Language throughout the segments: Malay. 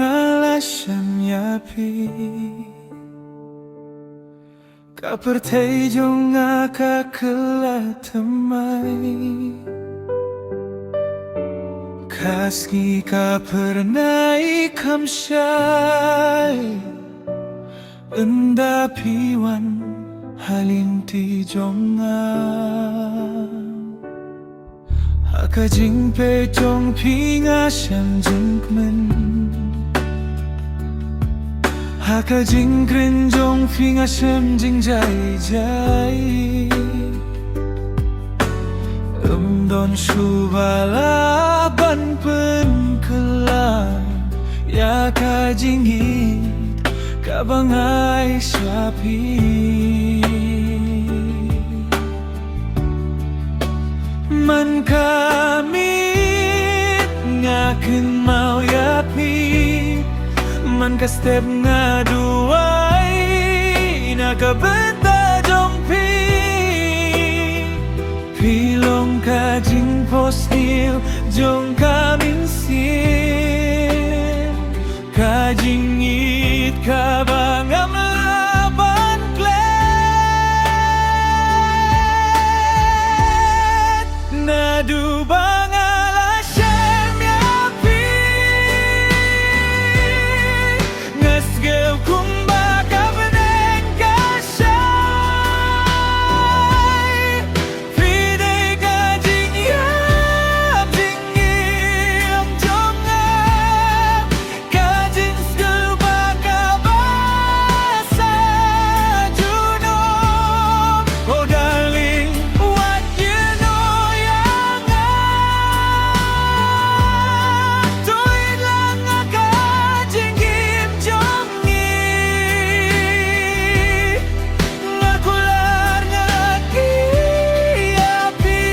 alasam yapi Kapertei jonga kakela temai Kaski kapernai kamsyai Enda piwan halinti jonga Haka jingpe jong pinga syam jingkmen Haka jingkren jong pinga syam jingjai jai Don subala ban pen kela Ya ka jingit kabangai sapi Man kamit ngakin mau yapi Man ka step nga duay nakabenta jongpi Pilong ka jing postil jong kamin sin Ka jingit ka bangam laban klet Nadu bangala syam yapi Ngasgel kumba ka beneng ka syai Pidei ka jing yap jing yam jongam Ka jing skel baka basa junom Oh darling, what you know yang tuit lang ka jing him jongi Ngakular ngaki api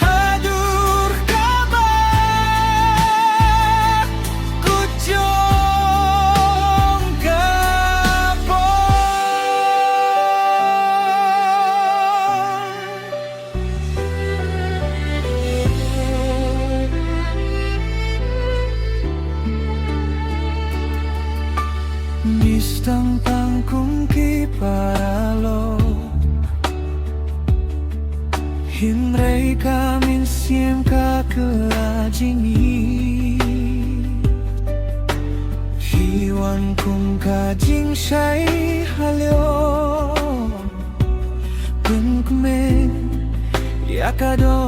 Hadur kabak kujong Nistang tangkung kiparalo Hinrei kamin siem ka kelajingi Hiwan kung kajing syai halyo Ben kumen ya kado